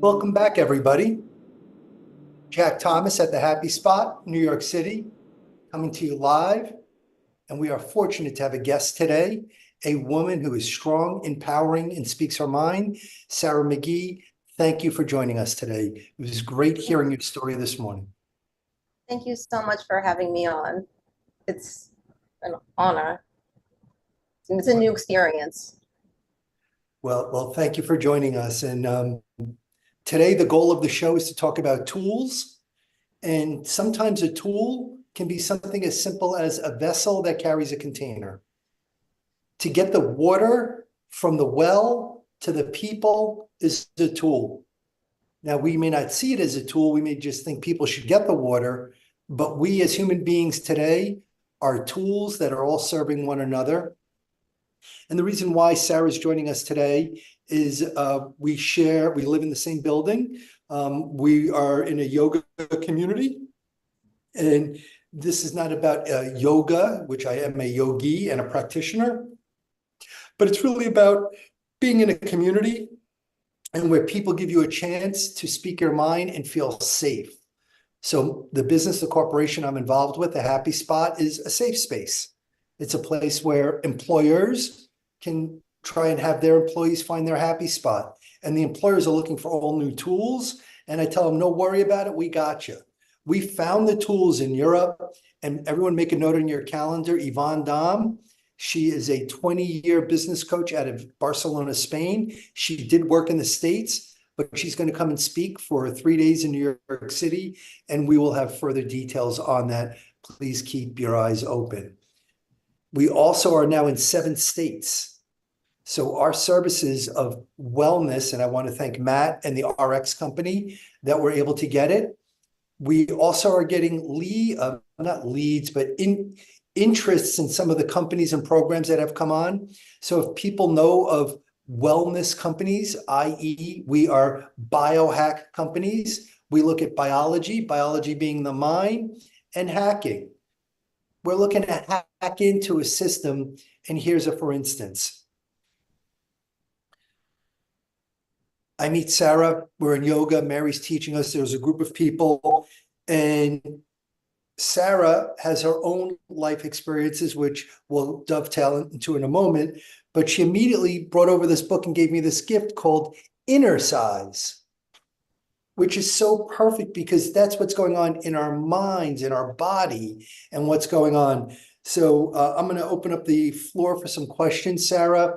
Welcome back, everybody. Jack Thomas at the Happy Spot, New York City, coming to you live. And we are fortunate to have a guest today, a woman who is strong, empowering, and speaks her mind, Sarah McGee. Thank you for joining us today. It was great hearing your story this morning. Thank you so much for having me on. It's an honor. It's a new experience. Well, thank you for joining us. And today, the goal of the show is to talk about tools. And sometimes a tool can be something as simple as a vessel that carries a container. To get the water from the well to the people is a tool. Now, we may not see it as a tool. We may just think people should get the water. But we as human beings today are tools that are all serving one another. And the reason why Sarah's joining us today is we live in the same building. We are in a yoga community. And this is not about yoga, which I am a yogi and a practitioner, but it's really about being in a community and where people give you a chance to speak your mind and feel safe. So the business, the corporation I'm involved with, the Happy Spot, is a safe space. It's a place where employers can try and have their employees find their happy spot. And the employers are looking for all new tools. And I tell them, no worry about it, we got you. We found the tools in Europe, and everyone make a note on your calendar. Yvonne Dam, she is a 20-year business coach out of Barcelona, Spain. She did work in the States, but she's going to come and speak for 3 days in New York City, and we will have further details on that. Please keep your eyes open. We also are now in 7 states. So our services of wellness, and I want to thank Matt and the RX company that were able to get it. We also are getting not leads, but interests in some of the companies and programs that have come on. So if people know of wellness companies, i.e. we are biohack companies, we look at biology being the mind, and hacking. We're looking to hack into a system, and here's a for instance. I meet Sarah, we're in yoga, Mary's teaching us, there's a group of people, and Sarah has her own life experiences, which we'll dovetail into in a moment, but she immediately brought over this book and gave me this gift called Inner Size, which is so perfect because that's what's going on in our minds, in our body, and what's going on. So I'm going to open up the floor for some questions, Sarah.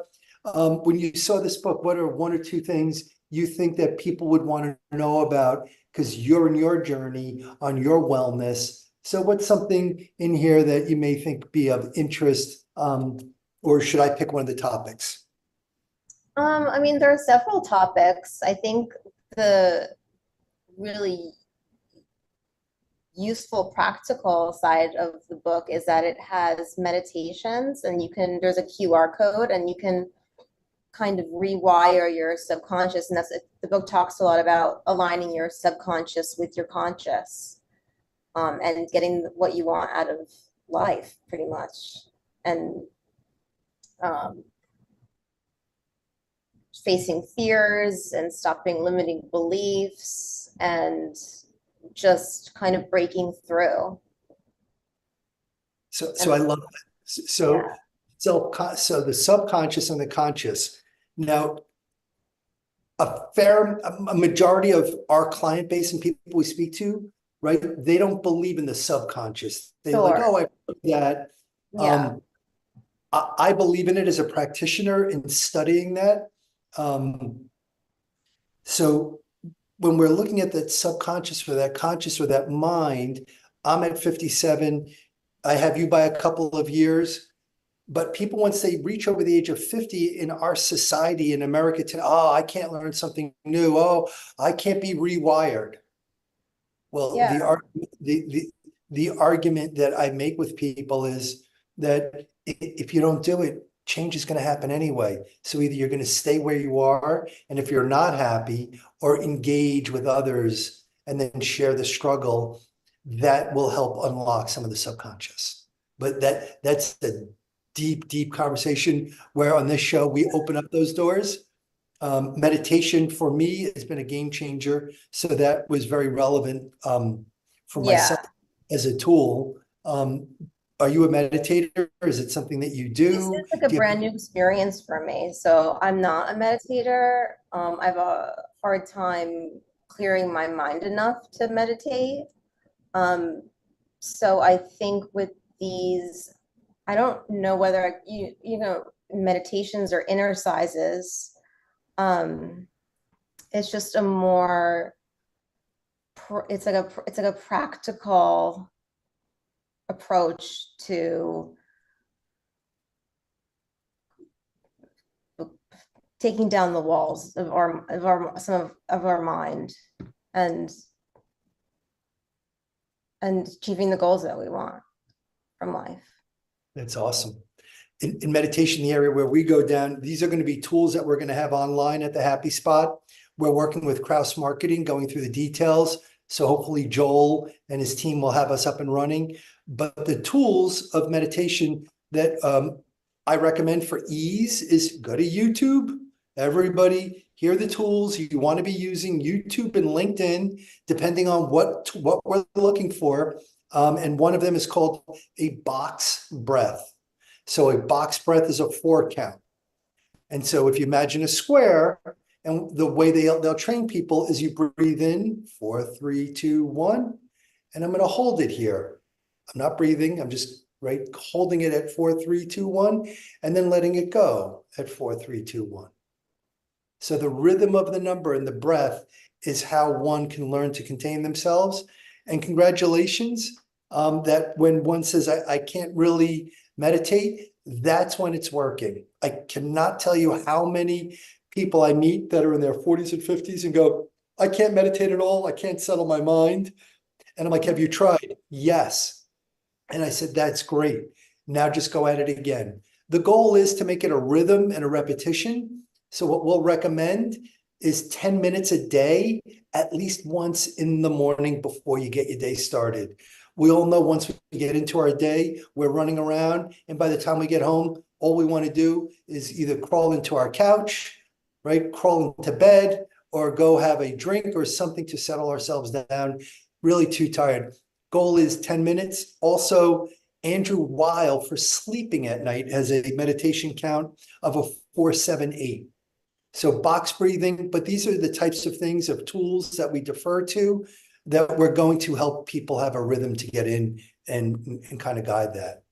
When you saw this book, what are 1 or 2 things you think that people would want to know about, because you're in your journey on your wellness? So what's something in here that you may think be of interest, or should I pick one of the topics? I mean, there are several topics. I think the really useful practical side of the book is that it has meditations, and there's a QR code, and you can kind of rewire your subconscious. And the book talks a lot about aligning your subconscious with your conscious, and getting what you want out of life, pretty much. And facing fears and stopping limiting beliefs and just kind of breaking through. So I love that. So, yeah. so the subconscious and the conscious. Now, a majority of our client base and people we speak to, right, they don't believe in the subconscious. They're like, oh, I believe that. Yeah. I believe in it as a practitioner in studying that. So when we're looking at that subconscious or that conscious or that mind, I'm at 57. I have you by a couple of years. But people, once they reach over the age of 50 in our society in America today, oh, I can't learn something new. Oh, I can't be rewired. Well, Yeah. the argument that I make with people is that if you don't do it, change is going to happen anyway. So either you're going to stay where you are, and if you're not happy, or engage with others and then share the struggle, that will help unlock some of the subconscious. But that's the deep conversation where on this show we open up those doors. Meditation for me has been a game changer. So that was very relevant for Yeah. myself as a tool. Are you a meditator? Is it something that you This is do? like a Do you have brand new experience for me. So I'm not a meditator. I have a hard time clearing my mind enough to meditate. Um, so I think with these, I don't know whether meditations or inner sizes. Um, it's just a more, it's like a practical approach to taking down the walls of our mind and achieving the goals that we want from life. That's awesome. In meditation, the area where we go down, these are going to be tools that we're going to have online at the Happy Spot. We're working with Kraus Marketing, going through the details. So hopefully Joel and his team will have us up and running. But the tools of meditation that I recommend for ease is go to YouTube. Everybody, here are the tools you want to be using, YouTube and LinkedIn, depending on what we're looking for. And one of them is called a box breath. So a box breath is a 4 count. And so if you imagine a square, and the way they'll train people is you breathe in 4, 3, 2, 1, and I'm going to hold it here. I'm not breathing. I'm just holding it at 4, 3, 2, 1, and then letting it go at 4, 3, 2, 1. So the rhythm of the number and the breath is how one can learn to contain themselves. And congratulations, that when one says, I can't really meditate, that's when it's working. I cannot tell you how many people I meet that are in their 40s and 50s and go, I can't meditate at all. I can't settle my mind. And I'm like, have you tried? Yes. And I said, that's great. Now just go at it again. The goal is to make it a rhythm and a repetition. So what we'll recommend is 10 minutes a day, at least once in the morning before you get your day started. We all know once we get into our day, we're running around. And by the time we get home, all we want to do is either crawl into our couch, right? Crawl into bed, or go have a drink or something to settle ourselves down. Really too tired. Goal is 10 minutes. Also, Andrew Weil for sleeping at night has a meditation count of a 4-7-8. So box breathing, but these are the types of things of tools that we defer to that we're going to help people have a rhythm to get in and kind of guide that.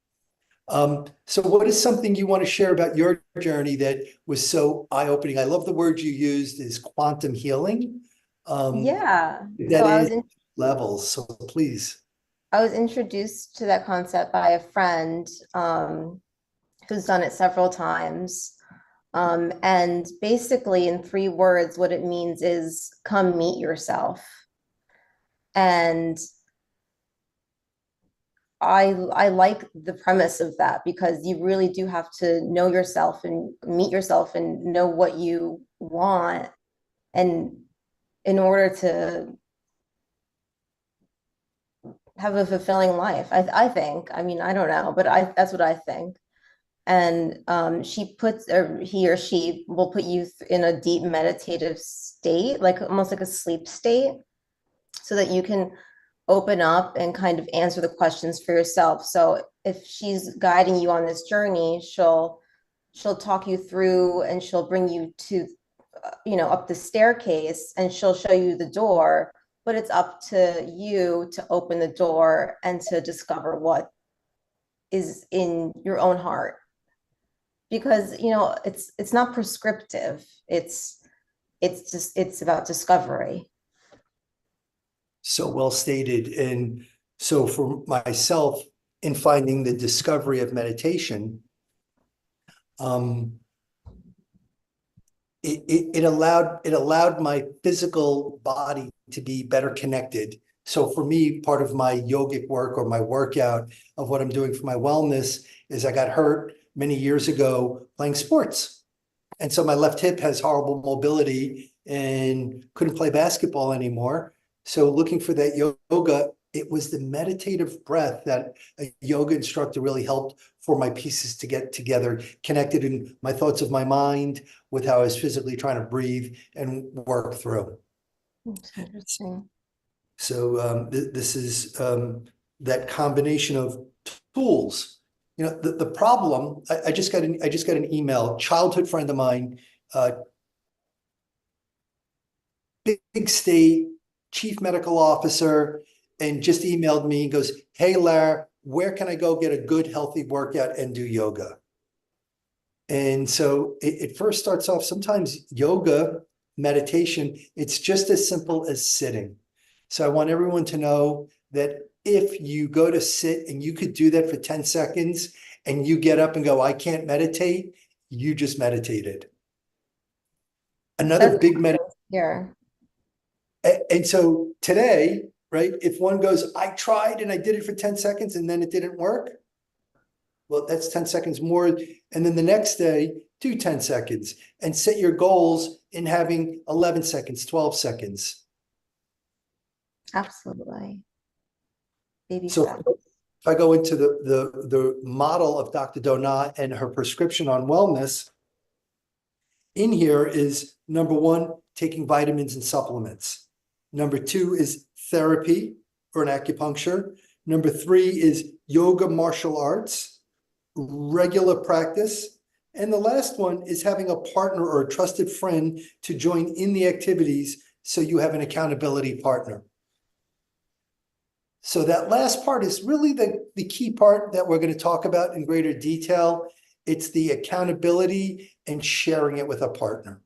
So what is something you want to share about your journey that was so eye-opening? I love the word you used is quantum healing. Yeah. That is levels. So please. I was introduced to that concept by a friend who's done it several times. And basically, in 3 words, what it means is come meet yourself. And I like the premise of that because you really do have to know yourself and meet yourself and know what you want. And in order to have a fulfilling life, I think. I mean, I don't know, but that's what I think. And she puts, or he or she will put you in a deep meditative state, like almost like a sleep state, so that you can open up and kind of answer the questions for yourself. So if she's guiding you on this journey, she'll talk you through and she'll bring you to up the staircase and she'll show you the door, but it's up to you to open the door and to discover what is in your own heart, because it's not prescriptive. It's about discovery. So well stated. And so for myself, in finding the discovery of meditation, it allowed my physical body to be better connected. So for me, part of my yogic work or my workout of what I'm doing for my wellness is I got hurt many years ago playing sports. And so my left hip has horrible mobility and couldn't play basketball anymore. So looking for that yoga It was the meditative breath that a yoga instructor really helped for my pieces to get together, connected in my thoughts of my mind with how I was physically trying to breathe and work through. That's interesting. So this is that combination of tools. You know, the problem. I just got an email. Childhood friend of mine, big state chief medical officer, and just emailed me and goes, "Hey, Lar, where can I go get a good healthy workout and do yoga?" And so it first starts off. Sometimes yoga, meditation, it's just as simple as sitting. So I want everyone to know that if you go to sit and you could do that for 10 seconds and you get up and go, "I can't meditate," you just meditated. Another That's big med. here. And so today, right, if one goes, "I tried and I did it for 10 seconds and then it didn't work," well, that's 10 seconds more. And then the next day, do 10 seconds and set your goals in having 11 seconds, 12 seconds. Absolutely. Baby So steps. if I go into the model of Dr. Donat and her prescription on wellness, in here is number one, taking vitamins and supplements. Number two is therapy or an acupuncture. Number three is yoga, martial arts, regular practice. And the last one is having a partner or a trusted friend to join in the activities so you have an accountability partner. So that last part is really the key part that we're going to talk about in greater detail. It's the accountability and sharing it with a partner.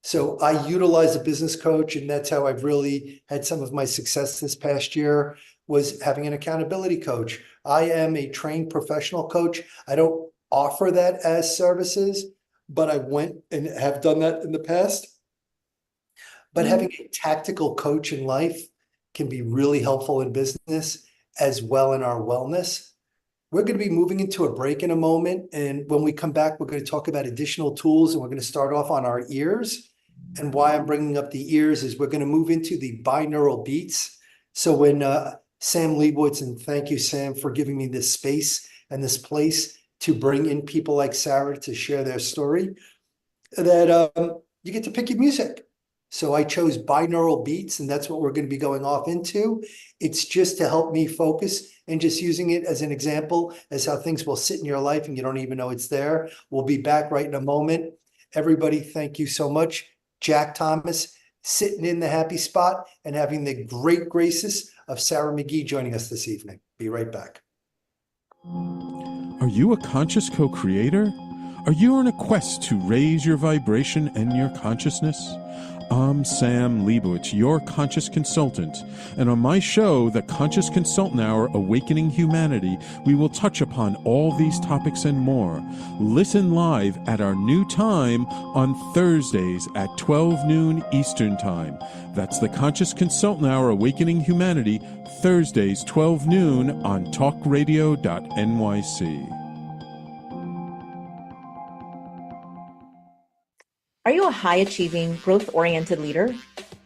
So I utilize a business coach, and that's how I've really had some of my success this past year, was having an accountability coach. I am a trained professional coach. I don't offer that as services, but I went and have done that in the past. But having a tactical coach in life can be really helpful in business as well in our wellness. We're going to be moving into a break in a moment. And when we come back, we're going to talk about additional tools, and we're going to start off on our ears. And why I'm bringing up the ears is we're going to move into the binaural beats. So when Sam Leibowitz, and thank you, Sam, for giving me this space and this place to bring in people like Sarah to share their story, that you get to pick your music. So I chose binaural beats, and that's what we're going to be going off into. It's just to help me focus and just using it as an example as how things will sit in your life and you don't even know it's there. We'll be back right in a moment. Everybody, thank you so much. Jack Thomas sitting in the happy spot and having the great graces of Sarah McGee joining us this evening. Be right back. Are you a conscious co-creator? Are you on a quest to raise your vibration and your consciousness? I'm Sam Leibowitz, your conscious consultant, and on my show, The Conscious Consultant Hour, Awakening Humanity, we will touch upon all these topics and more. Listen live at our new time on Thursdays at 12 noon Eastern Time. That's The Conscious Consultant Hour, Awakening Humanity, Thursdays 12 noon on TalkRadio.nyc. Are you a high-achieving, growth-oriented leader?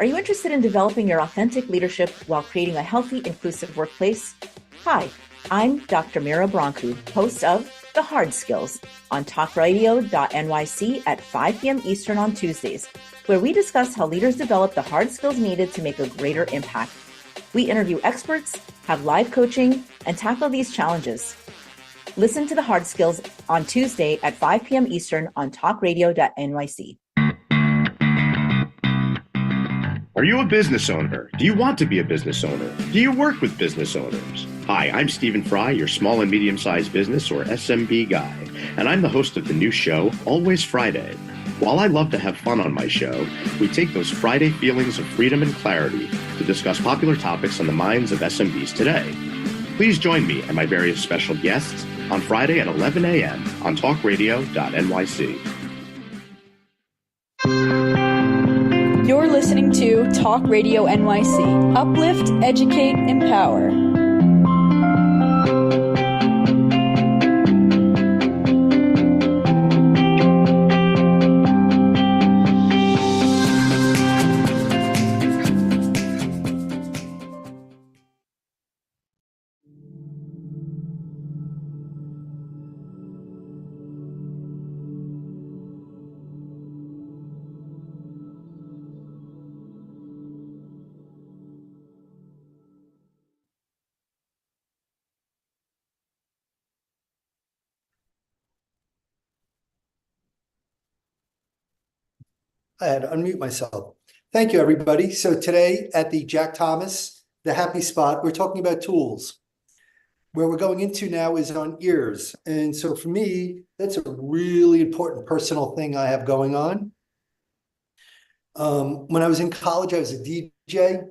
Are you interested in developing your authentic leadership while creating a healthy, inclusive workplace? Hi, I'm Dr. Mira Brancu, host of The Hard Skills on TalkRadio.nyc at 5 p.m. Eastern on Tuesdays, where we discuss how leaders develop the hard skills needed to make a greater impact. We interview experts, have live coaching, and tackle these challenges. Listen to The Hard Skills on Tuesday at 5 p.m. Eastern on TalkRadio.nyc. Are you a business owner? Do you want to be a business owner? Do you work with business owners? Hi, I'm Stephen Fry, your small and medium-sized business or SMB guy, and I'm the host of the new show, Always Friday. While I love to have fun on my show, we take those Friday feelings of freedom and clarity to discuss popular topics on the minds of SMBs today. Please join me and my various special guests on Friday at 11 a.m. on TalkRadio.nyc. You're listening to Talk Radio NYC. Uplift, educate, empower. I had to unmute myself. Thank you, everybody. So today at the Jack Thomas, the Happy Spot, we're talking about tools. Where we're going into now is on ears. And so for me, that's a really important personal thing I have going on. When I was in college, I was a DJ,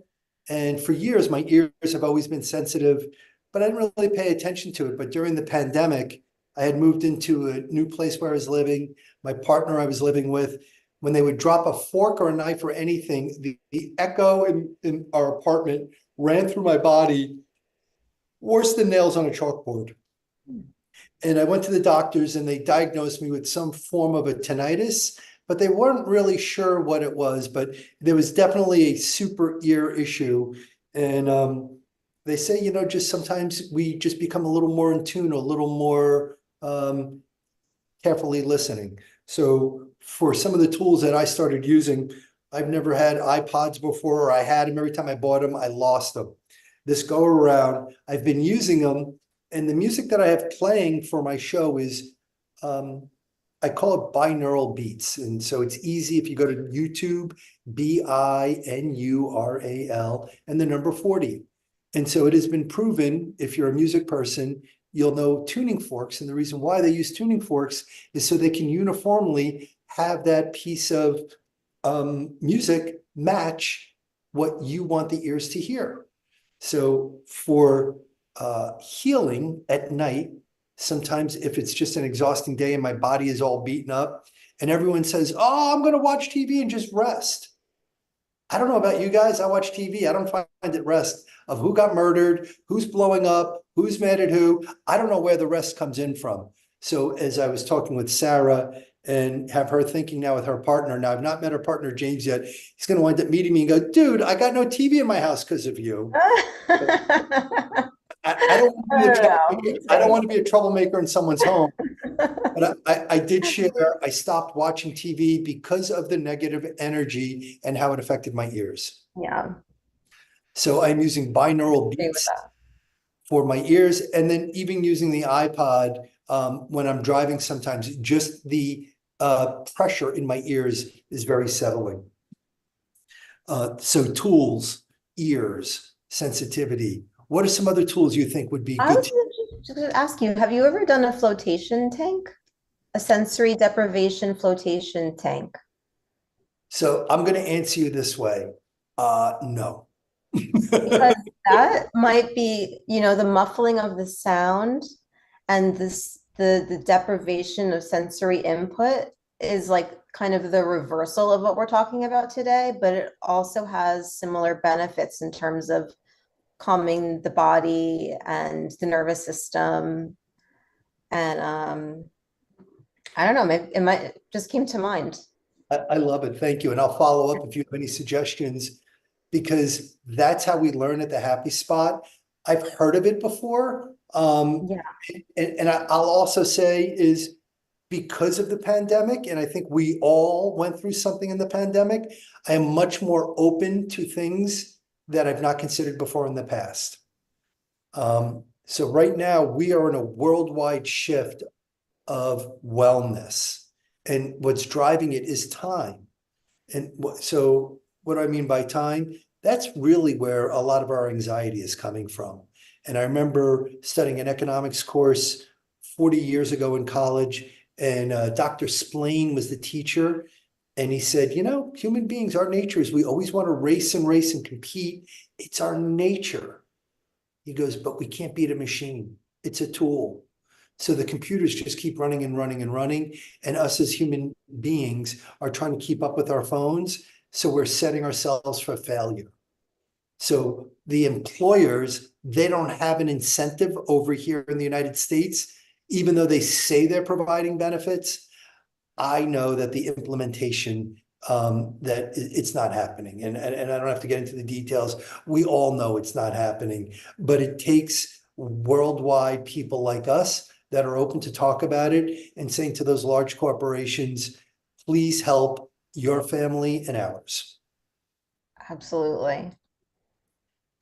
and for years, my ears have always been sensitive, but I didn't really pay attention to it. But during the pandemic, I had moved into a new place where I was living. My partner I was living with, when they would drop a fork or a knife or anything, the echo in our apartment ran through my body worse than nails on a chalkboard. And I went to the doctors and they diagnosed me with some form of a tinnitus, but they weren't really sure what it was, but there was definitely a super ear issue. And they say, just sometimes we just become a little more in tune, a little more carefully listening. So for some of the tools that I started using, I've never had iPods before, or I had them. Every time I bought them, I lost them. This go around, I've been using them, and the music that I have playing for my show is, I call it binaural beats. And so it's easy if you go to YouTube, BINURAL, and the number 40. And so it has been proven, if you're a music person, you'll know tuning forks. And the reason why they use tuning forks is so they can uniformly have that piece of music match what you want the ears to hear. So for healing at night, sometimes if it's just an exhausting day and my body is all beaten up and everyone says, oh, I'm going to watch TV and just rest. I don't know about you guys. I watch TV. I don't find it rest of who got murdered, who's blowing up, who's mad at who. I don't know where the rest comes in from. So as I was talking with Sarah and have her thinking now with her partner, now I've not met her partner, James, yet. He's going to wind up meeting me and go, dude, I got no TV in my house because of you. I don't want to be a troublemaker in someone's home, but I did share, I stopped watching TV because of the negative energy and how it affected my ears. Yeah. So I'm using binaural Agree with beats that. for my ears, and then even using the iPod when I'm driving sometimes, just the pressure in my ears is very settling. So tools, ears, sensitivity. What are some other tools you think would be I good? was just going to ask you, have you ever done a flotation tank? A sensory deprivation flotation tank? So I'm going to answer you this way. No. Because that might be, the muffling of the sound and the deprivation of sensory input is like kind of the reversal of what we're talking about today, but it also has similar benefits in terms of calming the body and the nervous system. And I don't know, maybe it might just came to mind. I love it. Thank you. And I'll follow up if you have any suggestions, because that's how we learn at the Happy Spot. I've heard of it before. Yeah. And I'll also say is because of the pandemic, and I think we all went through something in the pandemic, I am much more open to things that I've not considered before in the past. So right now we are in a worldwide shift of wellness, and what's driving it is time. And so what do I mean by time? That's really where a lot of our anxiety is coming from. And I remember studying an economics course 40 years ago in college, and Dr. Splain was the teacher. And he said, human beings, our nature is we always want to race and compete. It's our nature. He goes, but we can't beat a machine. It's a tool. So the computers just keep running and running and running. And us as human beings are trying to keep up with our phones. So we're setting ourselves for failure. So the employers, they don't have an incentive over here in the United States, even though they say they're providing benefits. I know that the implementation, that it's not happening. And I don't have to get into the details. We all know it's not happening, but it takes worldwide people like us that are open to talk about it and saying to those large corporations, please help your family and ours. Absolutely.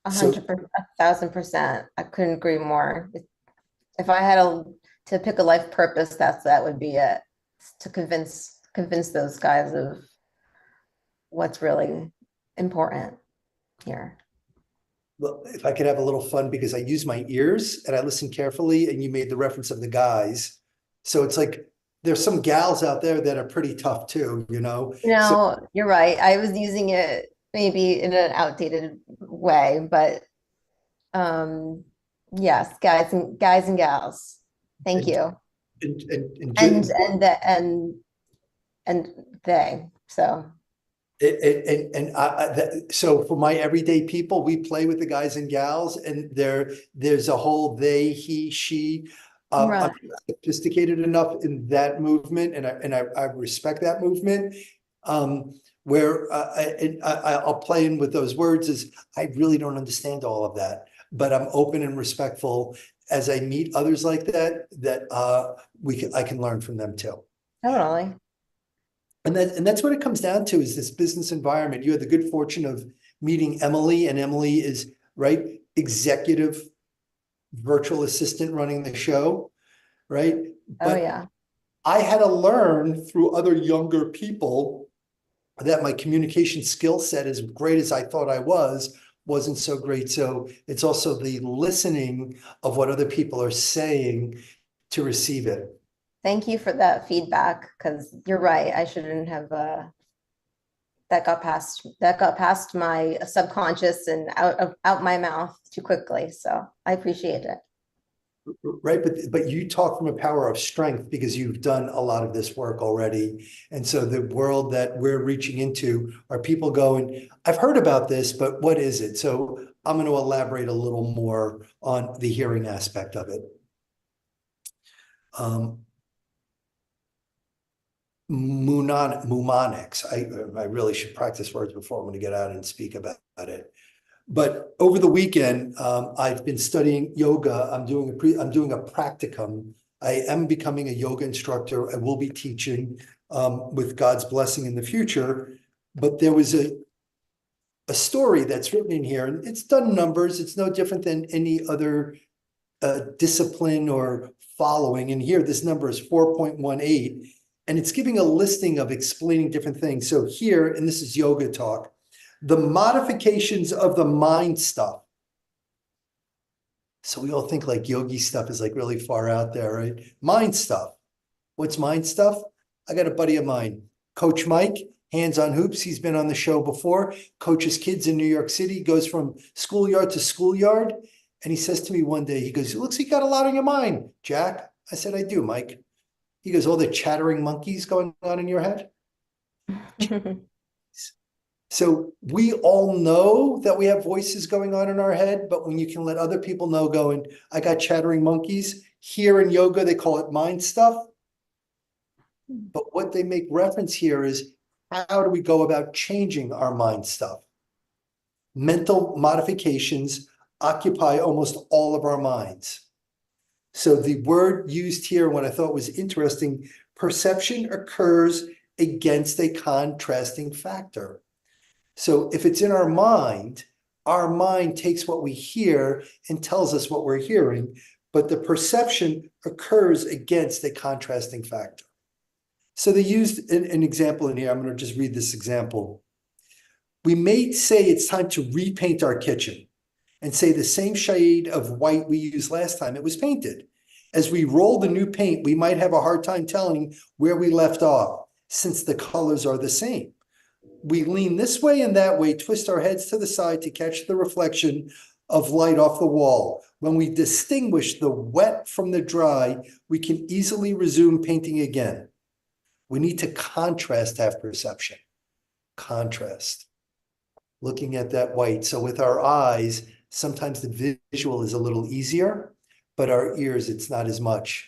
So 100%, 1,000%. I couldn't agree more. If I had to pick a life purpose, that would be it. To convince those guys what's really important here. Well, if I could have a little fun, because I use my ears and I listen carefully, and you made the reference of the guys. So it's like, there's some gals out there that are pretty tough too, you know? So You're right. I was using it maybe in an outdated way, but yes, guys and gals. Thank you. and And they. So so for my everyday people, we play with the guys and gals, and there's a whole they, he, she. right. I'm sophisticated enough in that movement, and I respect that movement. Where I'll play in with those words is, I really don't understand all of that, but I'm open and respectful as I meet others like that. I can learn from them too. Totally. And that's what it comes down to, is this business environment. You had the good fortune of meeting Emily, and Emily is, right, executive virtual assistant running the show, right? Oh yeah. I had to learn through other younger people that my communication skill set, as great as I thought I wasn't so great. So it's also the listening of what other people are saying to receive it. Thank you for that feedback, because you're right. I shouldn't have that got past my subconscious and out my mouth too quickly. So I appreciate it. Right, but you talk from a power of strength, because you've done a lot of this work already. And so the world that we're reaching into are people going, I've heard about this, but what is it? So I'm going to elaborate a little more on the hearing aspect of it. Mnemonics. I really should practice words before I'm going to get out and speak about it. But over the weekend, I've been studying yoga. I'm doing a practicum. I am becoming a yoga instructor. I will be teaching with God's blessing in the future. But there was a story that's written in here, and it's done numbers. It's no different than any other discipline or following. And here, this number is 4.18, and it's giving a listing of explaining different things. So here, and this is yoga talk, the modifications of the mind stuff. So we all think like yogi stuff is like really far out there, right? Mind stuff. What's mind stuff? I got a buddy of mine, Coach Mike, Hands on Hoops. He's been on the show before, coaches kids in New York City, goes from schoolyard to schoolyard. And he says to me one day, he goes, it looks like you got a lot on your mind, Jack. I said, I do, Mike. He goes, all the chattering monkeys going on in your head? So we all know that we have voices going on in our head, but when you can let other people know, going, I got chattering monkeys. Here in yoga, they call it mind stuff. But what they make reference here is, how do we go about changing our mind stuff? Mental modifications occupy almost all of our minds. So the word used here, what I thought was interesting, perception occurs against a contrasting factor. So if it's in our mind takes what we hear and tells us what we're hearing, but the perception occurs against a contrasting factor. So they used an example in here. I'm going to just read this example. We may say it's time to repaint our kitchen and say the same shade of white we used last time it was painted. As we roll the new paint, we might have a hard time telling where we left off, since the colors are the same. We lean this way and that way, twist our heads to the side to catch the reflection of light off the wall. When we distinguish the wet from the dry, we can easily resume painting again. We need to contrast, have perception. Contrast. Looking at that white. So with our eyes, sometimes the visual is a little easier, but our ears, it's not as much.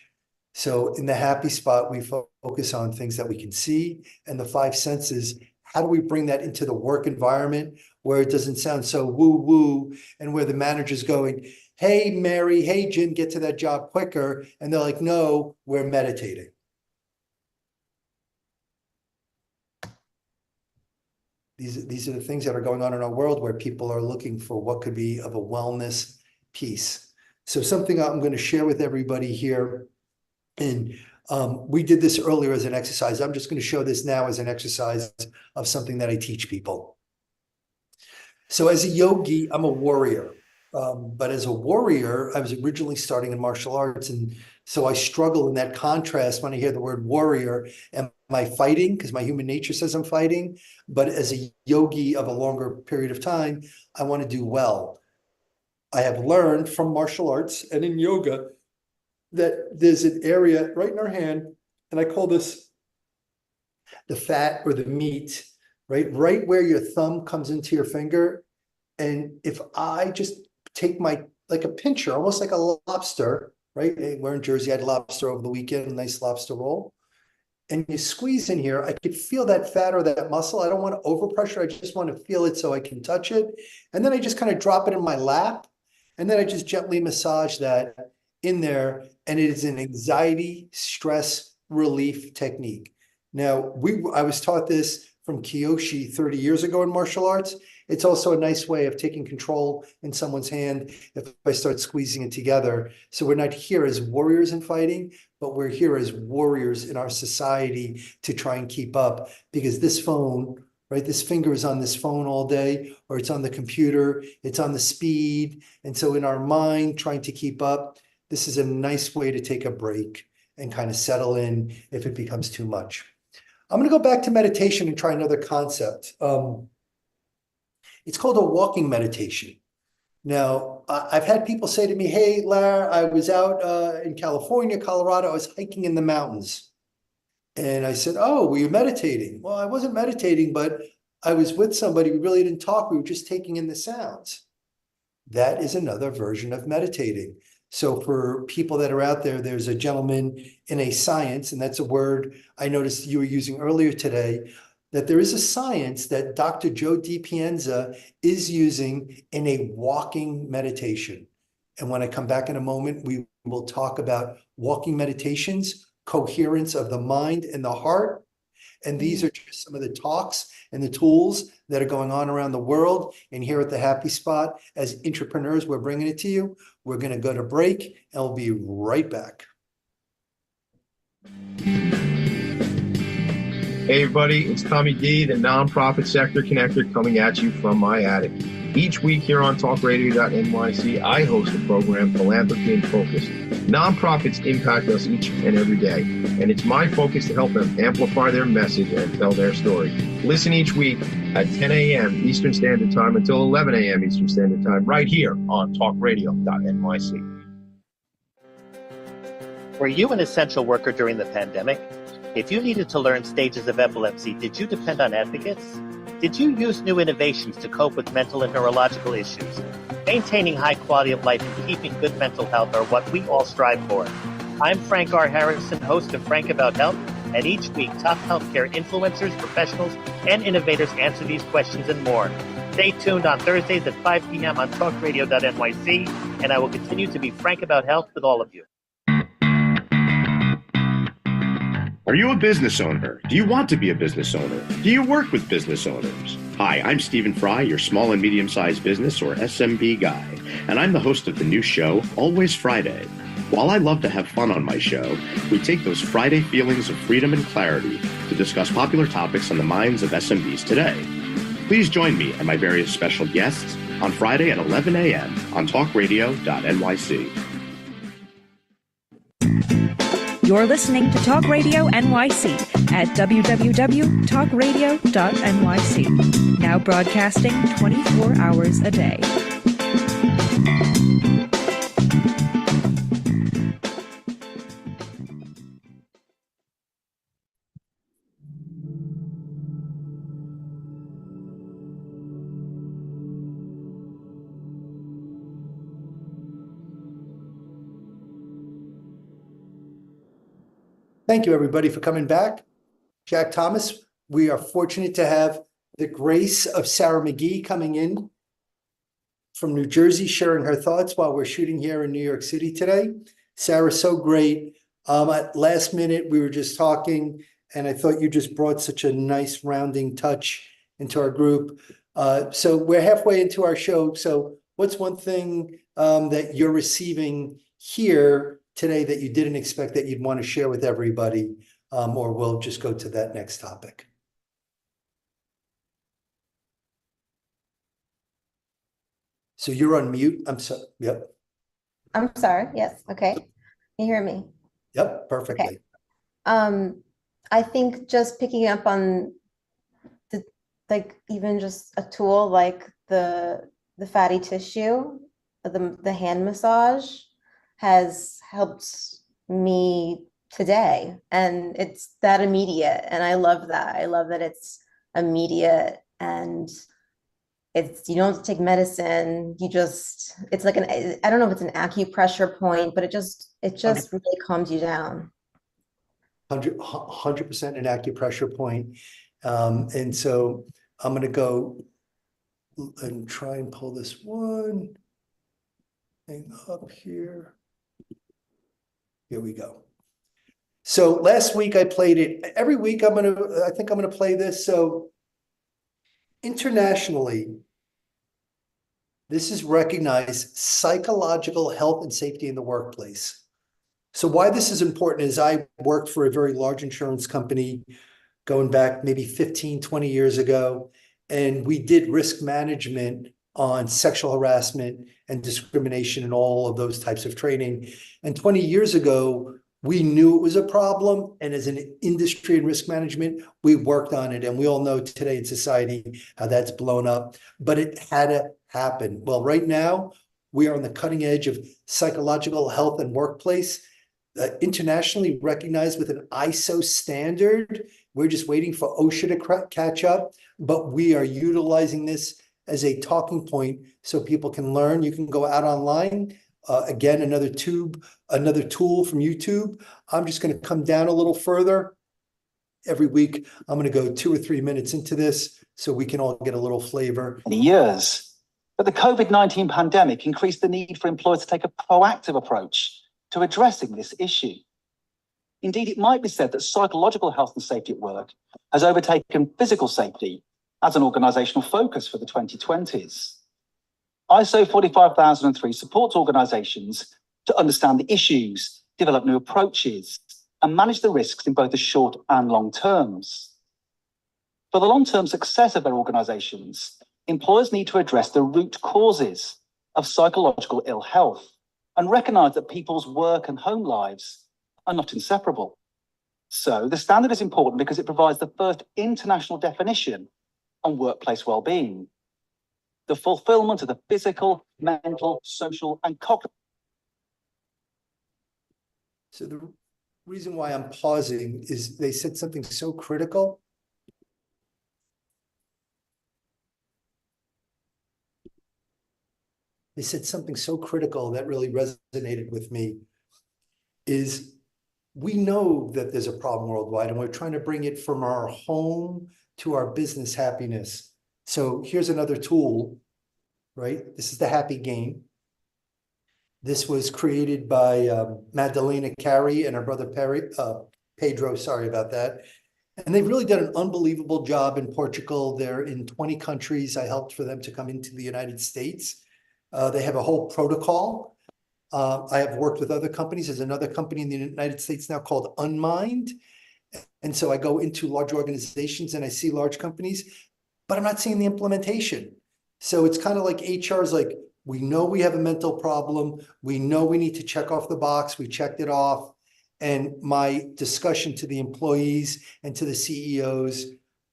So in the happy spot, we focus on things that we can see, and the five senses. How do we bring that into the work environment where it doesn't sound so woo-woo, and where the manager's going, hey, Mary, hey, Jim, get to that job quicker. And they're like, no, we're meditating. These are the things that are going on in our world, where people are looking for what could be of a wellness piece. So something I'm going to share with everybody here, and We did this earlier as an exercise. I'm just going to show this now as an exercise of something that I teach people. So as a yogi, I'm a warrior. But as a warrior, I was originally starting in martial arts. And so I struggle in that contrast when I hear the word warrior. Am I fighting? Because my human nature says I'm fighting. But as a yogi of a longer period of time, I want to do well. I have learned from martial arts and in yoga that there's an area right in our hand, and I call this the fat or the meat, right where your thumb comes into your finger. And if I just take like a pincher, almost like a lobster, right? We're in Jersey, I had lobster over the weekend, a nice lobster roll. And you squeeze in here, I could feel that fat or that muscle. I don't want to overpressure. I just want to feel it so I can touch it. And then I just kind of drop it in my lap. And then I just gently massage that in there. And it is an anxiety, stress relief technique. Now, I was taught this from Kiyoshi 30 years ago in martial arts. It's also a nice way of taking control in someone's hand if I start squeezing it together. So we're not here as warriors in fighting, but we're here as warriors in our society to try and keep up, because this phone, right, this finger is on this phone all day, or it's on the computer, it's on the speed. And so in our mind, trying to keep up, this is a nice way to take a break and kind of settle in if it becomes too much. I'm going to go back to meditation and try another concept. It's called a walking meditation. Now, I've had people say to me, hey, Lar, I was out in California, Colorado, I was hiking in the mountains. And I said, oh, were you meditating? Well, I wasn't meditating, but I was with somebody. We really didn't talk. We were just taking in the sounds. That is another version of meditating. So for people that are out there, there's a gentleman in a science, and that's a word I noticed you were using earlier today, that there is a science that Dr. Joe DiPienza is using in a walking meditation. And when I come back in a moment, we will talk about walking meditations, coherence of the mind and the heart. And these are just some of the talks and the tools that are going on around the world. And here at the Happy Spot, as entrepreneurs, we're bringing it to you. We're going to go to break, and we'll be right back. Hey everybody, it's Tommy D, the nonprofit sector connector, coming at you from my attic. Each week here on TalkRadio.nyc, I host a program, Philanthropy in Focus. Nonprofits impact us each and every day, and it's my focus to help them amplify their message and tell their story. Listen each week at 10 a.m. Eastern Standard Time until 11 a.m. Eastern Standard Time, right here on TalkRadio.nyc. Were you an essential worker during the pandemic? If you needed to learn stages of epilepsy, did you depend on advocates? Did you use new innovations to cope with mental and neurological issues? Maintaining high quality of life and keeping good mental health are what we all strive for. I'm Frank R. Harrison, host of Frank About Health, and each week top healthcare influencers, professionals, and innovators answer these questions and more. Stay tuned on Thursdays at 5 p.m. on TalkRadio.nyc, and I will continue to be frank about health with all of you. Are you a business owner? Do you want to be a business owner? Do you work with business owners? Hi, I'm Stephen Fry, your small and medium-sized business or SMB guy, and I'm the host of the new show, Always Friday. While I love to have fun on my show, we take those Friday feelings of freedom and clarity to discuss popular topics on the minds of SMBs today. Please join me and my various special guests on Friday at 11 a.m. on TalkRadio.nyc. You're listening to Talk Radio NYC at www.talkradio.nyc. Now broadcasting 24 hours a day. Thank you, everybody, for coming back. Jack Thomas, we are fortunate to have the grace of Sarah McGee coming in from New Jersey, sharing her thoughts while we're shooting here in New York City today. Sarah's so great. At last minute, we were just talking, and I thought you just brought such a nice rounding touch into our group. So we're halfway into our show. So what's one thing that you're receiving here today that you didn't expect that you'd want to share with everybody, or we'll just go to that next topic. So you're on mute. I'm sorry. Yep. I'm sorry. Yes. Okay. Can you hear me? Yep. Perfectly. Okay. I think just picking up on the, like, even just a tool like the fatty tissue, the hand massage has helped me today, and it's that immediate, and I love that. I love that it's immediate, and it's, you don't take medicine, you just, it's like an, I don't know if it's an acupressure point, but it just really calms you down. 100% an acupressure point. And so I'm going to go and try and pull this one thing up here. Here we go. So last week I played it. Every week I think I'm going to play this. So internationally, this is recognized psychological health and safety in the workplace. So why this is important is I worked for a very large insurance company going back maybe 15, 20 years ago, and we did risk management on sexual harassment and discrimination and all of those types of training. And 20 years ago, we knew it was a problem. And as an industry in risk management, we worked on it. And we all know today in society how that's blown up, but it had to happen. Well, right now, we are on the cutting edge of psychological health and workplace, internationally recognized with an ISO standard. We're just waiting for OSHA to catch up, but we are utilizing this as a talking point so people can learn. You can go out online. Again, another tool from YouTube. I'm just going to come down a little further. Every week, I'm going to go 2 or 3 minutes into this so we can all get a little flavor. Years. But the COVID-19 pandemic increased the need for employers to take a proactive approach to addressing this issue. Indeed, it might be said that psychological health and safety at work has overtaken physical safety as an organizational focus for the 2020s. ISO 45003 supports organizations to understand the issues, develop new approaches, and manage the risks in both the short and long terms. For the long-term success of their organizations, employers need to address the root causes of psychological ill health and recognize that people's work and home lives are not inseparable. So the standard is important because it provides the first international definition on workplace well-being, the fulfillment of the physical, mental, social, and cognitive. So the reason why I'm pausing is they said something so critical. They said something so critical that really resonated with me is we know that there's a problem worldwide and we're trying to bring it from our home to our business happiness. So here's another tool, right? This is the Happy Game. This was created by Magdalena Carey and her brother Pedro, sorry about that. And they've really done an unbelievable job in Portugal. They're in 20 countries. I helped for them to come into the United States. They have a whole protocol. I have worked with other companies. There's another company in the United States now called Unmind. And so I go into large organizations and I see large companies, but I'm not seeing the implementation. So it's kind of like HR is like, we know we have a mental problem. We know we need to check off the box. We checked it off. And my discussion to the employees and to the CEOs,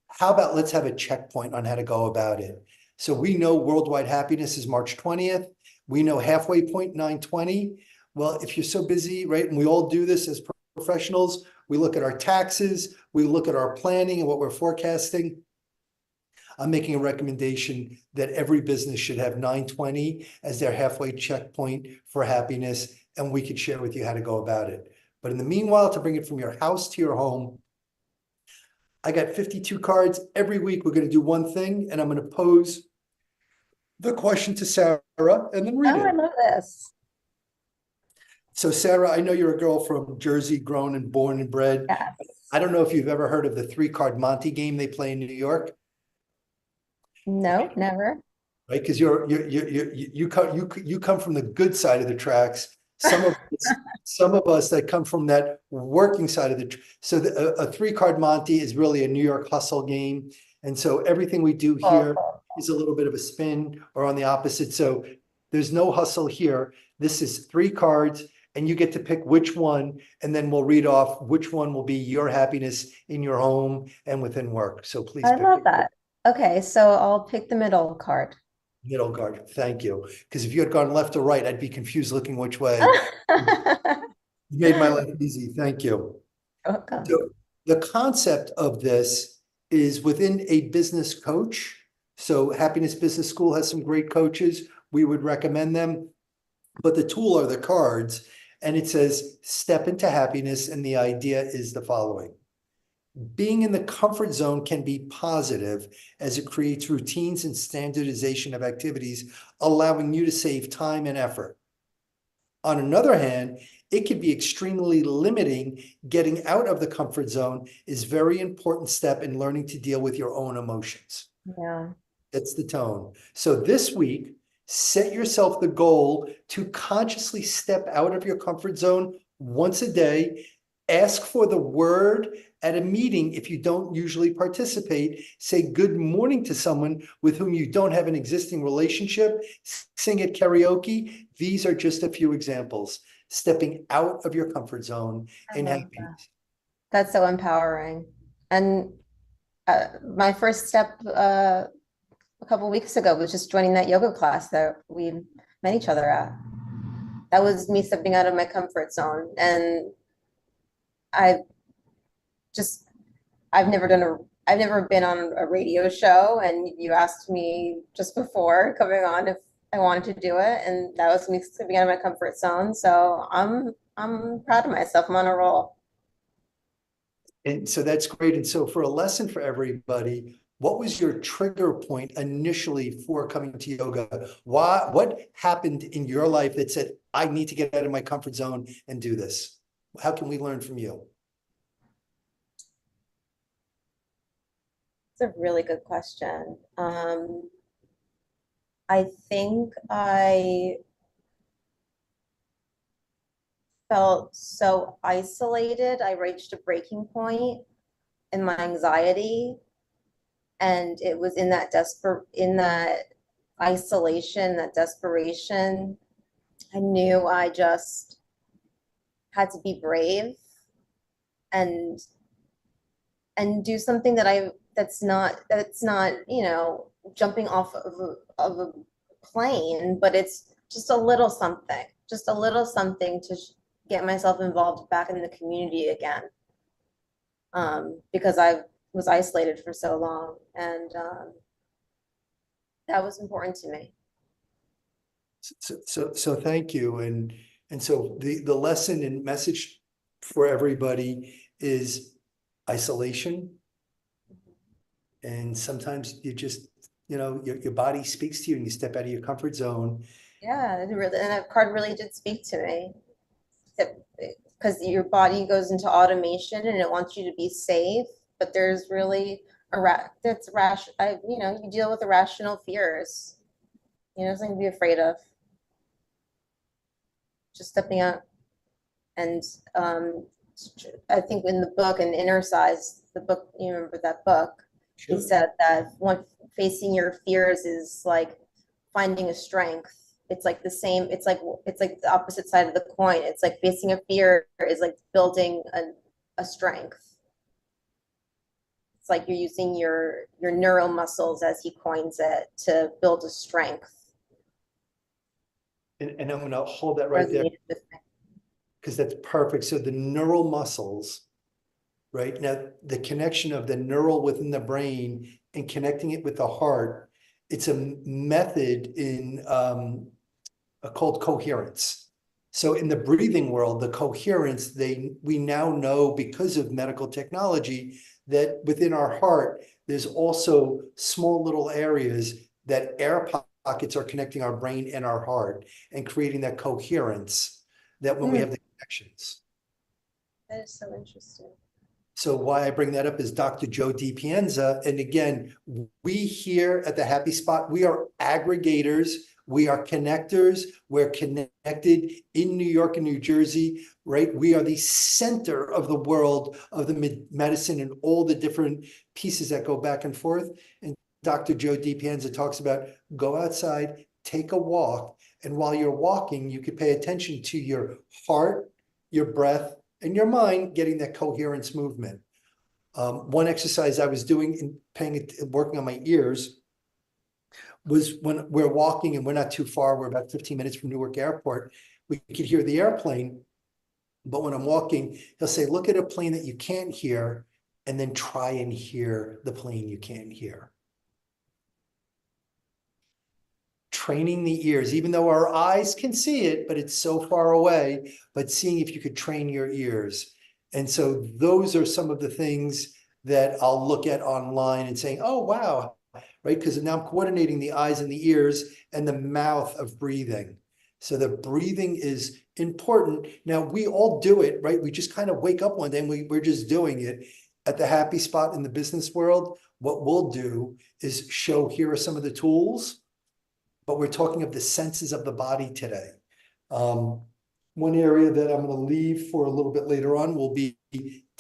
how about let's have a checkpoint on how to go about it. So we know worldwide happiness is March 20th. We know halfway point 9/20. Well, if you're so busy, right, and we all do this as professionals, we look at our taxes, we look at our planning and what we're forecasting. I'm making a recommendation that every business should have 9/20 as their halfway checkpoint for happiness, and we could share with you how to go about it. But in the meanwhile, to bring it from your house to your home, I got 52 cards. Every week, we're going to do one thing, and I'm going to pose the question to Sarah and then read it. I love this. So Sarah, I know you're a girl from Jersey, grown and born and bred. Yes. I don't know if you've ever heard of the 3-card Monte game they play in New York. No, never. Right, because you come from the good side of the tracks. some of us that come from that working side of a 3-card Monte is really a New York hustle game. And so everything we do here is a little bit of a spin or on the opposite. So there's no hustle here. This is 3 cards and you get to pick which one, and then we'll read off which one will be your happiness in your home and within work. So please I pick love that. Okay, so I'll pick the middle card. middle card. Thank you. Because if you had gone left or right, I'd be confused looking which way. You made my life easy. Thank you. Welcome. So the concept of this is within a business coach. So Happiness Business School has some great coaches. We would recommend them. But the tool are the cards, and it says step into happiness. And the idea is the following. Being in the comfort zone can be positive as it creates routines and standardization of activities, allowing you to save time and effort. On another hand, it can be extremely limiting. Getting out of the comfort zone is a very important step in learning to deal with your own emotions. Yeah. That's the tone. So this week, set yourself the goal to consciously step out of your comfort zone once a day. Ask for the word at a meeting if you don't usually participate. Say good morning to someone with whom you don't have an existing relationship. Sing at karaoke. These are just a few examples. Stepping out of your comfort zone and happiness. That's so empowering. And my first step a couple of weeks ago was just joining that yoga class that we met each other at. That was me stepping out of my comfort zone. And I've never been on a radio show, and you asked me just before coming on if I wanted to do it, and that was me stepping out of my comfort zone. So I'm proud of myself. I'm on a roll. And so that's great. And so for a lesson for everybody, what was your trigger point initially for coming to yoga? What happened in your life that said, I need to get out of my comfort zone and do this? How can we learn from you? It's a really good question. I think I felt so isolated. I reached a breaking point in my anxiety. And it was in that isolation, that desperation, I knew I just had to be brave and do something that's not, jumping off of a plane, but it's just a little something to get myself involved back in the community again. Because I was isolated for so long, and that was important to me. So thank you. And so the lesson and message for everybody is isolation. And sometimes you just, your body speaks to you and you step out of your comfort zone. Yeah, and that card really did speak to me. Because your body goes into automation and it wants you to be safe, but there's really you deal with irrational fears. Something to be afraid of. Just stepping out. And I think in the book, in Inner Size, the book, you remember that book? Sure. He said that facing your fears is like finding a strength. It's like the same, it's like the opposite side of the coin. It's like facing a fear is like building a strength. It's like you're using your neural muscles, as he coins it, to build a strength. And I'm going to hold that right there, because that's perfect. So the neural muscles, right? Now, the connection of the neural within the brain and connecting it with the heart, it's a method in called coherence. So in the breathing world, the coherence, we now know, because of medical technology, that within our heart, there's also small little areas that air pockets are connecting our brain and our heart and creating that coherence that when we have the connections. That is so interesting. So why I bring that up is Dr. Joe DiPienza. And again, we here at the Happy Spot, we are aggregators. We are connectors. We're connected in New York and New Jersey, right? We are the center of the world of the medicine and all the different pieces that go back and forth. And Dr. Joe DiPienza talks about go outside, take a walk. And while you're walking, you can pay attention to your heart, your breath, and your mind getting that coherence movement. One exercise I was doing working on my ears was when we're walking and we're not too far, we're about 15 minutes from Newark Airport, we could hear the airplane, but when I'm walking, he'll say, look at a plane that you can't hear, and then try and hear the plane you can't hear. Training the ears, even though our eyes can see it, but it's so far away, but seeing if you could train your ears. And so those are some of the things that I'll look at online and saying, oh, wow, right? Because now I'm coordinating the eyes and the ears and the mouth of breathing. So the breathing is important. Now we all do it, right? We just kind of wake up one day and we're just doing it. At the happy spot in the business world, what we'll do is show, here are some of the tools, but we're talking of the senses of the body today. One area that I'm going to leave for a little bit later on will be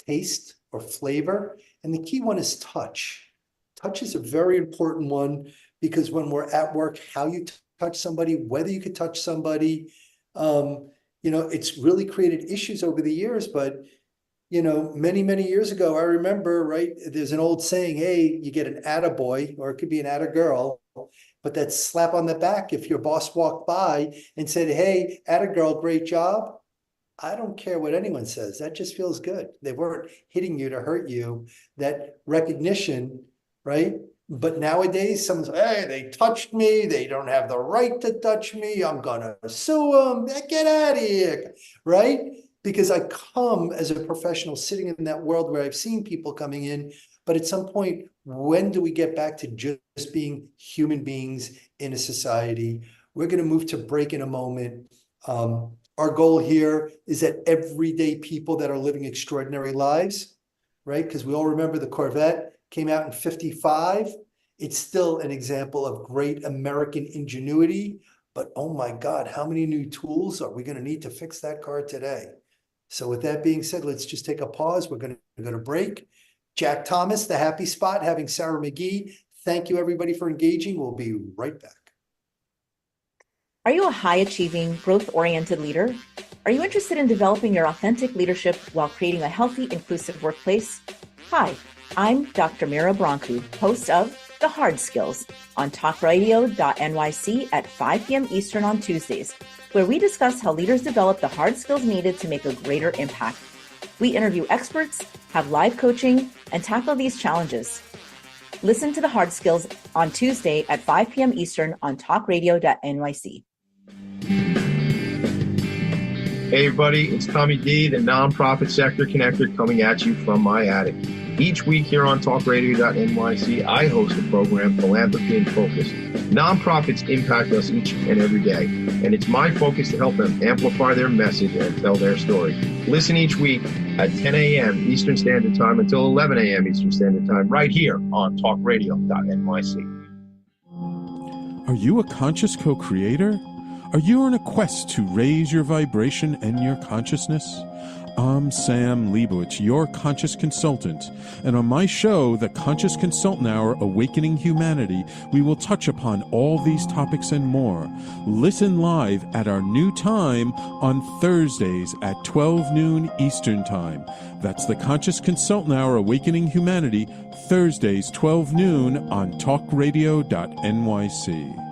taste or flavor. And the key one is touch. Touch is a very important one because when we're at work, how you touch somebody, whether you could touch somebody, it's really created issues over the years. But, many, many years ago, I remember, right, there's an old saying, hey, you get an attaboy, or it could be an attagirl, but that slap on the back, if your boss walked by and said, hey, attagirl, great job. I don't care what anyone says. That just feels good. They weren't hitting you to hurt you. That recognition, right? But nowadays, someone's, hey, they touched me. They don't have the right to touch me. I'm going to sue them. Get out of here, right? Because I come as a professional sitting in that world where I've seen people coming in. But at some point, when do we get back to just being human beings in a society? We're going to move to break in a moment. Our goal here is that everyday people that are living extraordinary lives, right? Because we all remember the Corvette came out in 55. It's still an example of great American ingenuity. But oh my God, how many new tools are we going to need to fix that car today? So with that being said, let's just take a pause. We're going to break. Jack Thomas, The Happy Spot, having Sarah McGee. Thank you, everybody, for engaging. We'll be right back. Are you a high-achieving, growth-oriented leader? Are you interested in developing your authentic leadership while creating a healthy, inclusive workplace? Hi, I'm Dr. Mira Broncu, host of The Hard Skills on TalkRadio.nyc at 5 p.m. Eastern on Tuesdays, where we discuss how leaders develop the hard skills needed to make a greater impact. We interview experts, have live coaching, and tackle these challenges. Listen to The Hard Skills on Tuesday at 5 p.m. Eastern on TalkRadio.nyc. Hey everybody, it's Tommy D, the nonprofit sector connector, coming at you from my attic. Each week here on TalkRadio.nyc, I host a program, Philanthropy in Focus. Nonprofits impact us each and every day, and it's my focus to help them amplify their message and tell their story. Listen each week at 10 a.m. Eastern Standard Time until 11 a.m. Eastern Standard Time, right here on TalkRadio.nyc. Are you a conscious co-creator? Are you on a quest to raise your vibration and your consciousness? I'm Sam Leibowitz, your conscious consultant, and on my show, The Conscious Consultant Hour, Awakening Humanity, we will touch upon all these topics and more. Listen live at our new time on Thursdays at 12 noon Eastern Time. That's The Conscious Consultant Hour, Awakening Humanity, Thursdays 12 noon on TalkRadio.nyc.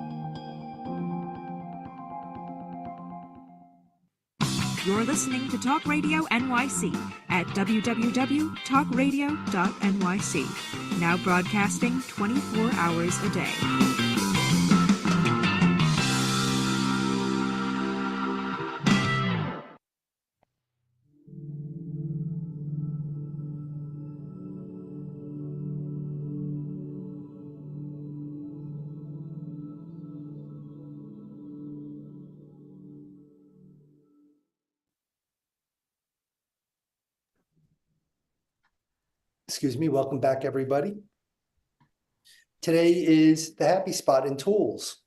You're listening to Talk Radio NYC at www.talkradio.nyc. Now broadcasting 24 hours a day. Excuse me, welcome back, everybody. Today is the happy spot in tools.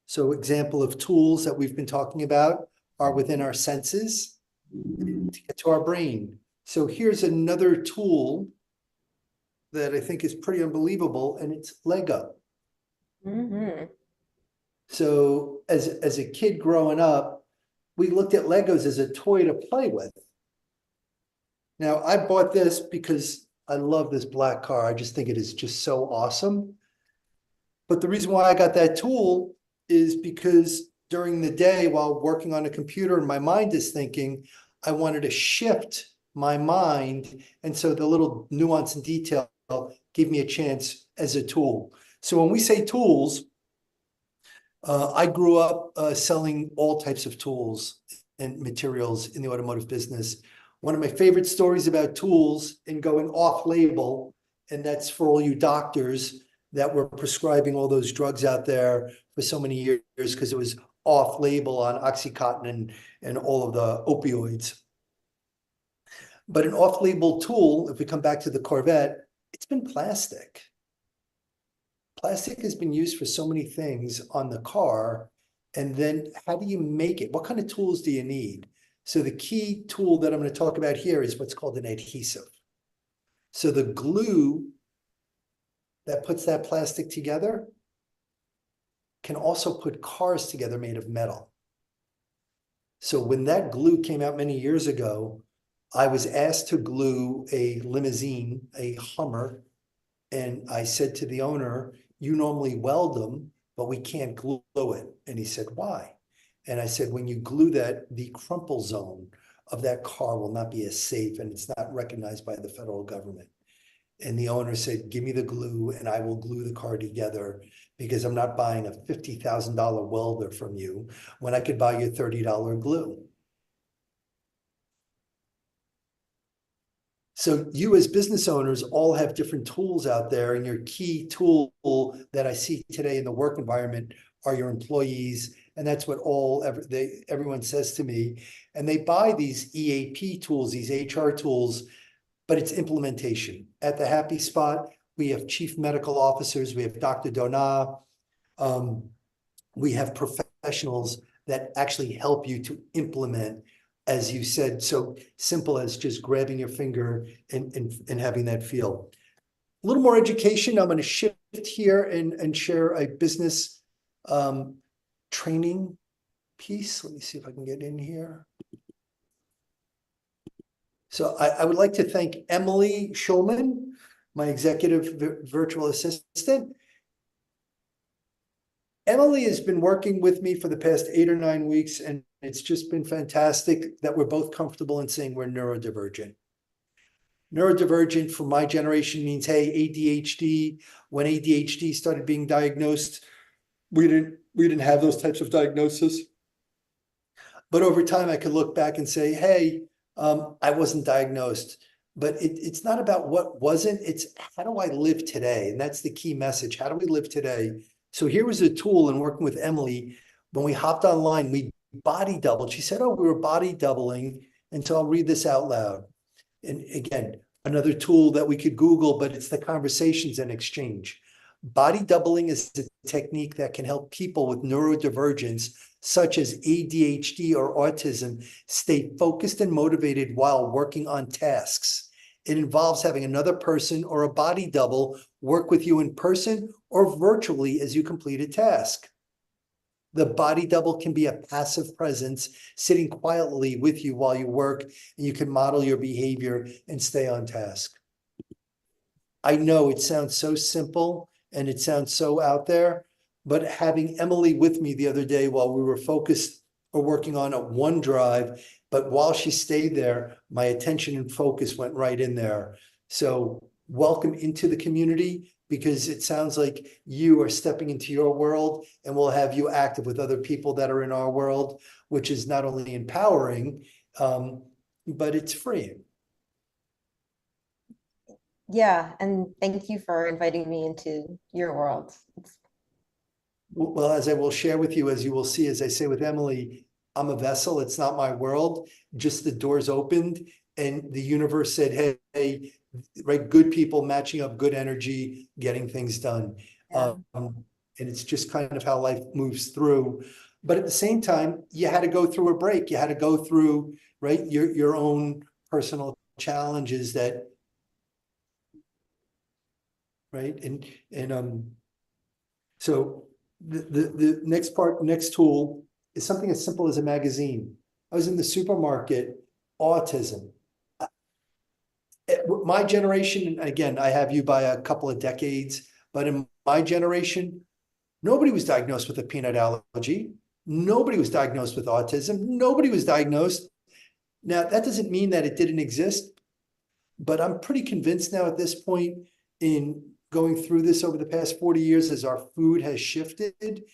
So example of tools that we've been talking about are within our senses to get to our brain. So here's another tool that I think is pretty unbelievable, and it's Lego. Mm-hmm. So as a kid growing up, we looked at Legos as a toy to play with. Now, I bought this because I love this black car. I just think it is just so awesome. But the reason why I got that tool is because during the day while working on a computer and my mind is thinking, I wanted to shift my mind. And so the little nuance and detail gave me a chance as a tool. So when we say tools, I grew up selling all types of tools and materials in the automotive business. One of my favorite stories about tools and going off label, and that's for all you doctors that were prescribing all those drugs out there for so many years because it was off label on Oxycontin and all of the opioids. But an off label tool, if we come back to the Corvette, it's been plastic. Plastic has been used for so many things on the car. And then how do you make it? What kind of tools do you need? So the key tool that I'm going to talk about here is what's called an adhesive. So the glue that puts that plastic together can also put cars together made of metal. So when that glue came out many years ago, I was asked to glue a limousine, a Hummer, and I said to the owner, you normally weld them, but we can't glue it. And he said, why? And I said, when you glue that, the crumple zone of that car will not be as safe and it's not recognized by the federal government. And the owner said, give me the glue and I will glue the car together because I'm not buying a $50,000 welder from you when I could buy you $30 glue. So you as business owners all have different tools out there, and your key tool that I see today in the work environment are your employees. And that's what everyone says to me. And they buy these EAP tools, these HR tools, but it's implementation. At the Happy Spot, we have chief medical officers, we have Dr. Dona, we have professionals that actually help you to implement, as you said, so simple as just grabbing your finger and having that feel. A little more education. I'm going to shift here and share a business training piece. Let me see if I can get in here. So I would like to thank Emily Schulman, my executive virtual assistant. Emily has been working with me for the past 8 or 9 weeks, and it's just been fantastic that we're both comfortable in saying we're neurodivergent. Neurodivergent for my generation means, hey, ADHD. When ADHD started being diagnosed, we didn't have those types of diagnoses. But over time, I could look back and say, hey, I wasn't diagnosed. But it's not about what wasn't, it's how do I live today? And that's the key message. How do we live today? So here was a tool in working with Emily. When we hopped online, we body doubled. She said, oh, we were body doubling. And so I'll read this out loud. And again, another tool that we could Google, but it's the conversations and exchange. Body doubling is a technique that can help people with neurodivergence, such as ADHD or autism, stay focused and motivated while working on tasks. It involves having another person or a body double work with you in person or virtually as you complete a task. The body double can be a passive presence sitting quietly with you while you work, and you can model your behavior and stay on task. I know it sounds so simple and it sounds so out there, but having Emily with me the other day while we were focused or working on a OneDrive, but while she stayed there, my attention and focus went right in there. So welcome into the community, because it sounds like you are stepping into your world, and we'll have you active with other people that are in our world, which is not only empowering, but it's freeing. Yeah, and thank you for inviting me into your world. Well, as I will share with you, as you will see, as I say with Emily, I'm a vessel. It's not my world. Just the doors opened and the universe said, hey, right, good people matching up, good energy, getting things done. Yeah. and it's just kind of how life moves through. But at the same time, you had to go through a break. You had to go through, right, your own personal challenges that, right? And so the next tool is something as simple as a magazine. I was in the supermarket, autism. My generation, and again, I have you by a couple of decades, but in my generation, nobody was diagnosed with a peanut allergy. Nobody was diagnosed with autism. Nobody was diagnosed. Now, that doesn't mean that it didn't exist, but I'm pretty convinced now at this point, in going through this over the past 40 years, as our food has shifted,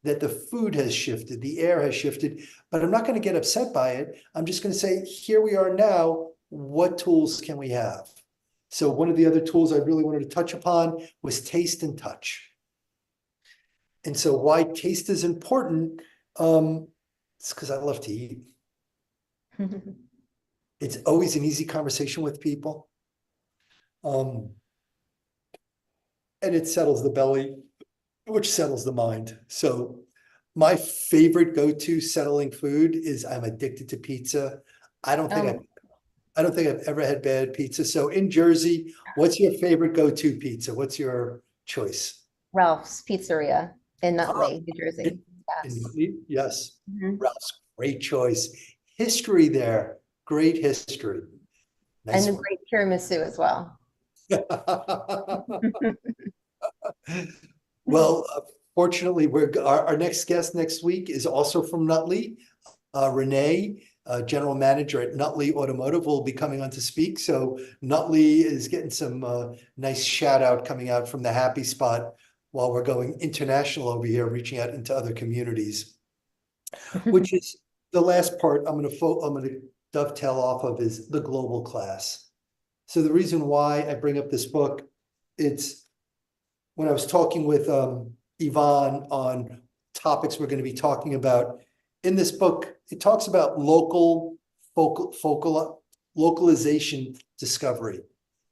that the food has shifted, the air has shifted, but I'm not going to get upset by it. I'm just going to say, here we are now. What tools can we have? So one of the other tools I really wanted to touch upon was taste and touch. And so why taste is important, it's because I love to eat. It's always an easy conversation with people. And it settles the belly, which settles the mind. So my favorite go-to settling food is, I'm addicted to pizza. I don't think I've ever had bad pizza. So in Jersey, what's your favorite go-to pizza? What's your choice? Ralph's Pizzeria in Nutley, New Jersey. In Yes. Nutley? Yes. Mhm. Ralph's, great choice. History there, great history. Nice And a great tiramisu as well. Well, fortunately, our next guest next week is also from Nutley. Renee, general manager at Nutley Automotive, will be coming on to speak. So Nutley is getting some nice shout out coming out from the happy spot while we're going international over here, reaching out into other communities, which is the last part I'm going to dovetail off of, is the global class. So the reason why I bring up this book, it's when I was talking with Yvonne on topics we're going to be talking about in this book, it talks about localization discovery.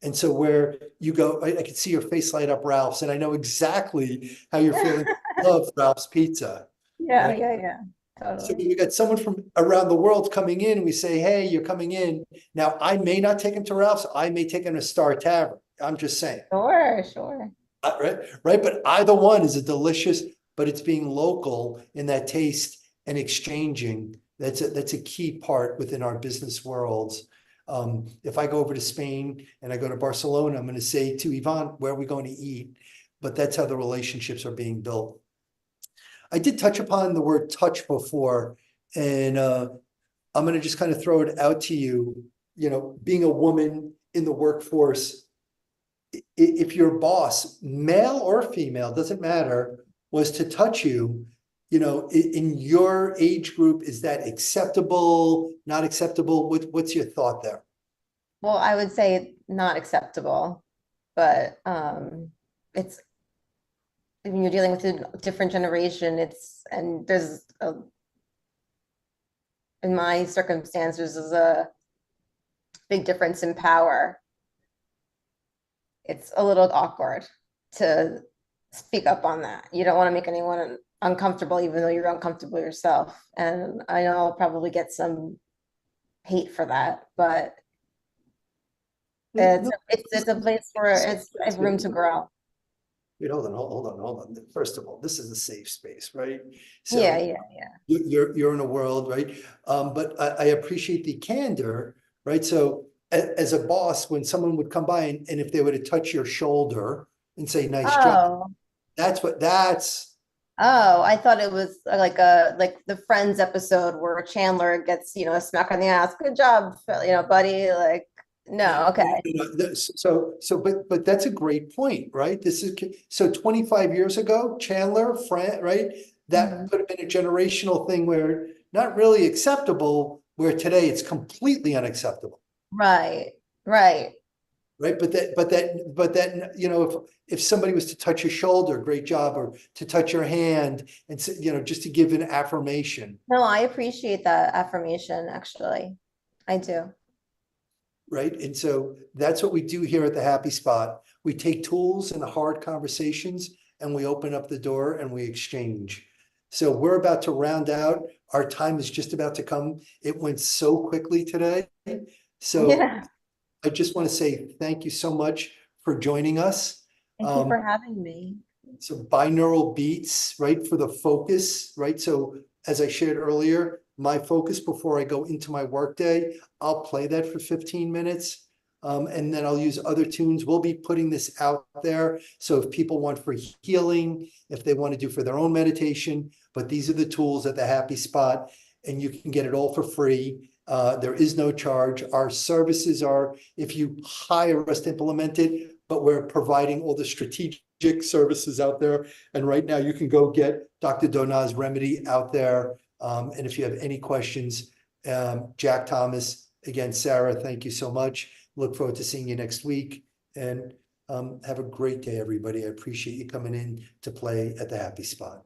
And so where you go, I can see your face light up, Ralph's, and I know exactly how you're feeling. Love Ralph's Pizza. Yeah, right? yeah. So Totally. we got someone from around the world coming in, and we say, hey, you're coming in. Now, I may not take him to Ralph's. I may take him to Star Tavern. I'm just saying. Sure. Right. But either one is a delicious, but it's being local in that taste and exchanging. That's a key part within our business worlds. If I go over to Spain and I go to Barcelona, I'm going to say to Yvonne, where are we going to eat? But that's how the relationships are being built. I did touch upon the word touch before, and I'm going to just kind of throw it out to you. You know, being a woman in the workforce, if your boss, male or female, doesn't matter, was to touch you, you know, in your age group, is that acceptable, not acceptable? What's your thought there? Well, I would say not acceptable, but it's, when you're dealing with a different generation, and in my circumstances, there's a big difference in power. It's a little awkward to speak up on that. You don't want to make anyone uncomfortable, even though you're uncomfortable yourself. And I know I'll probably get some hate for that, but it's a place where it's room to grow. Wait, hold on. First of all, this is a safe space, right? So Yeah. you're in a world, right? But I appreciate the candor, right? So as a boss, when someone would come by and if they were to touch your shoulder and say, nice job, that's. Oh, I thought it was like the Friends episode where Chandler gets, a smack on the ass. Good job, buddy. Like, no, okay. But that's a great point, right? So 25 years ago, Chandler, right? That could have been a generational thing where not really acceptable, where today it's completely unacceptable. Right. Right. But that, if somebody was to touch your shoulder, great job, or to touch your hand and, just to give an affirmation. No, I appreciate that affirmation, actually. I do. Right. And so that's what we do here at the Happy Spot. We take tools and hard conversations and we open up the door and we exchange. So we're about to round out. Our time is just about to come. It went so quickly today. So Yeah. I just want to say thank you so much for joining us. Thank you for having me. So binaural beats, right, for the focus, right? So as I shared earlier, my focus before I go into my workday, I'll play that for 15 minutes. And then I'll use other tunes. We'll be putting this out there. So if people want for healing, if they want to do for their own meditation, but these are the tools at the Happy Spot, and you can get it all for free. There is no charge. Our services are, if you hire us to implement it, but we're providing all the strategic services out there. And right now you can go get Dr. Donna's remedy out there. And if you have any questions, Jack Thomas, again, Sarah, thank you so much. Look forward to seeing you next week, and have a great day, everybody. I appreciate you coming in to play at the Happy Spot.